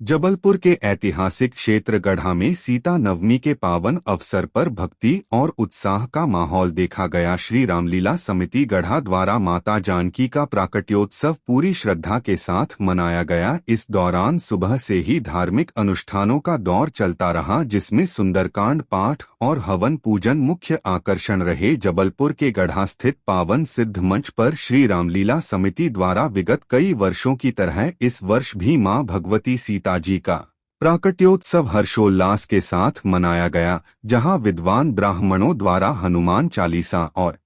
जबलपुर के ऐतिहासिक क्षेत्र गढ़ा में सीता नवमी के पावन अवसर पर भक्ति और उत्साह का माहौल देखा गया। श्री रामलीला समिति गढ़ा द्वारा माता जानकी का प्राकट्योत्सव पूरी श्रद्धा के साथ मनाया गया। इस दौरान सुबह से ही धार्मिक अनुष्ठानों का दौर चलता रहा, जिसमें सुंदरकांड पाठ और हवन पूजन मुख्य आकर्षण रहे। जबलपुर के गढ़ा स्थित पावन सिद्ध मंच पर श्री रामलीला समिति द्वारा विगत कई वर्षों की तरह इस वर्ष भी मां भगवती सीता जी का प्राकट्योत्सव हर्षोल्लास के साथ मनाया गया, जहां विद्वान ब्राह्मणों द्वारा हनुमान चालीसा और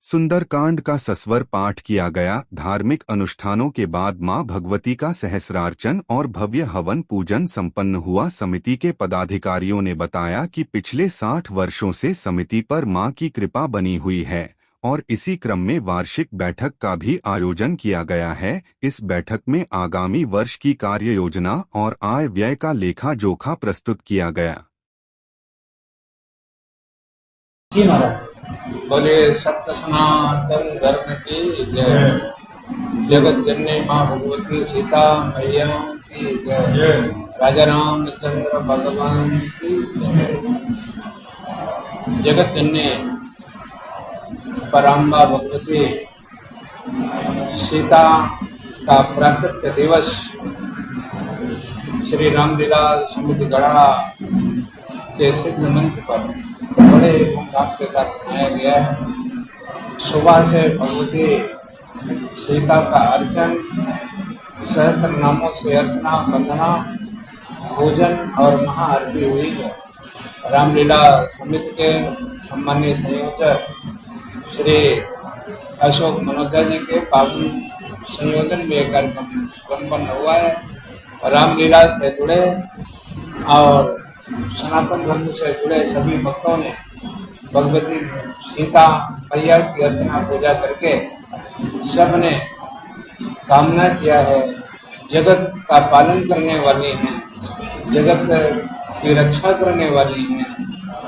सुंदरकांड का सस्वर पाठ किया गया। धार्मिक अनुष्ठानों के बाद मां भगवती का सहस्रार्चन और भव्य हवन पूजन संपन्न हुआ। समिति के पदाधिकारियों ने बताया कि पिछले 60 वर्षों से समिति पर मां की कृपा बनी हुई है और इसी क्रम में वार्षिक बैठक का भी आयोजन किया गया है। इस बैठक में आगामी वर्ष की कार्य योजना और आय व्यय का लेखा जोखा प्रस्तुत किया गया। जी महाराज बोले सत्य सनातन धर्म की जय। जगत जननी माँ भगवती सीता मैया की जय। राजा रामचंद्र भगवान की जय। जगत जननी पराम्बा भगवती सीता का प्राकट्य दिवस श्री रामलीला समिति गढ़ा के सिद्ध मंच पर बड़े धूमधाम के साथ मनाया गया है। सुबह से भगवती सीता का अर्चन, सहस्त्र नामों से अर्चना, वंदना, पूजन और महाआरती हुई है। रामलीला समिति के सम्मानीय संयोजक श्री अशोक मनोजा जी के पावन संयोजन में यह कार्यक्रम संपन्न हुआ है। रामलीला से जुड़े और सनातन धर्म से जुड़े सभी भक्तों ने भगवती सीता मैया की अर्चना पूजा करके सबने कामना किया है। जगत का पालन करने वाली हैं, जगत की रक्षा करने वाली हैं,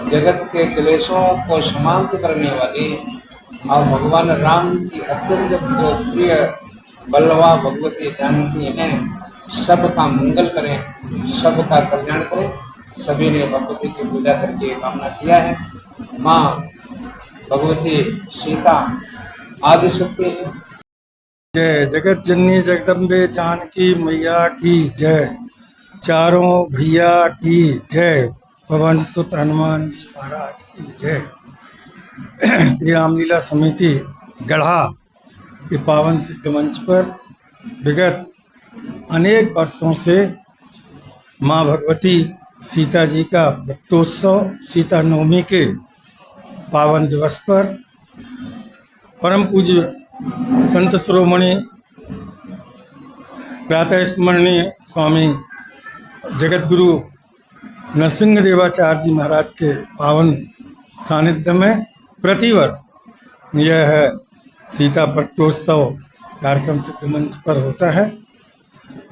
जगत के क्लेशों को समाप्त करने वाली हैं और भगवान राम की अत्यंत जो प्रिय बल्लवा भगवती जानकी ने सबका मंगल करें, सबका कल्याण करें। सभी ने भगवती की पूजा करके कामना किया है। माँ भगवती सीता आदि शक्ति है। जय जगत जननी जगदम्बे जानकी मैया की जय। चारों भैया की जय। पवन सुत हनुमान जी महाराज की जय। श्री रामलीला समिति गढ़ा के पावन सिद्ध मंच पर विगत अनेक वर्षों से माँ भगवती सीता जी का प्रकटोत्सव सीता नवमी के पावन दिवस पर परम पूज्य संत शिरोमणि प्रातः स्मरणीय स्वामी जगतगुरु नरसिंह देवाचार्य जी महाराज के पावन सानिध्य में प्रतिवर्ष यह सीता प्रकटोत्सव कार्यक्रम सिद्ध मंच पर होता है।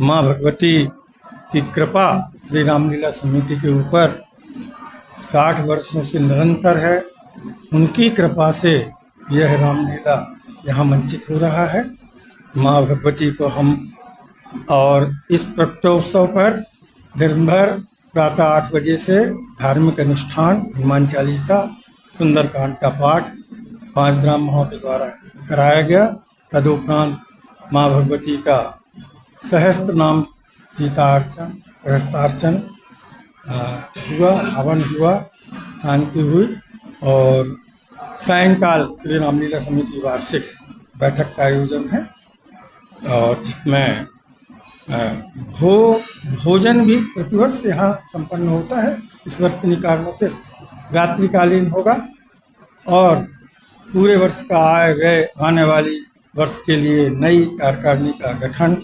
माँ भगवती की कृपा श्री रामलीला समिति के ऊपर 60 वर्षों से निरंतर है। उनकी कृपा से यह रामलीला यहाँ मंचित हो रहा है। माँ भगवती को हम और इस प्रकटोत्सव पर दिन भर प्रातः 8 बजे से धार्मिक अनुष्ठान, हनुमान चालीसा, सुंदरकांड का पाठ 5 ब्राह्मणों के द्वारा कराया गया। तदुपरांत माँ भगवती का सहस्त्र नाम सीतार्चन, सहस्त्रार्चन हुआ, हवन हुआ, शांति हुई और सायंकाल श्री रामलीला समिति वार्षिक बैठक का आयोजन है और जिसमें भोजन भी प्रतिवर्ष यहाँ संपन्न होता है। इस वर्ष किन्हीं कारणों से रात्रिकालीन होगा और पूरे वर्ष का आय व्यय आने वाली वर्ष के लिए नई कार्यकारिणी का गठन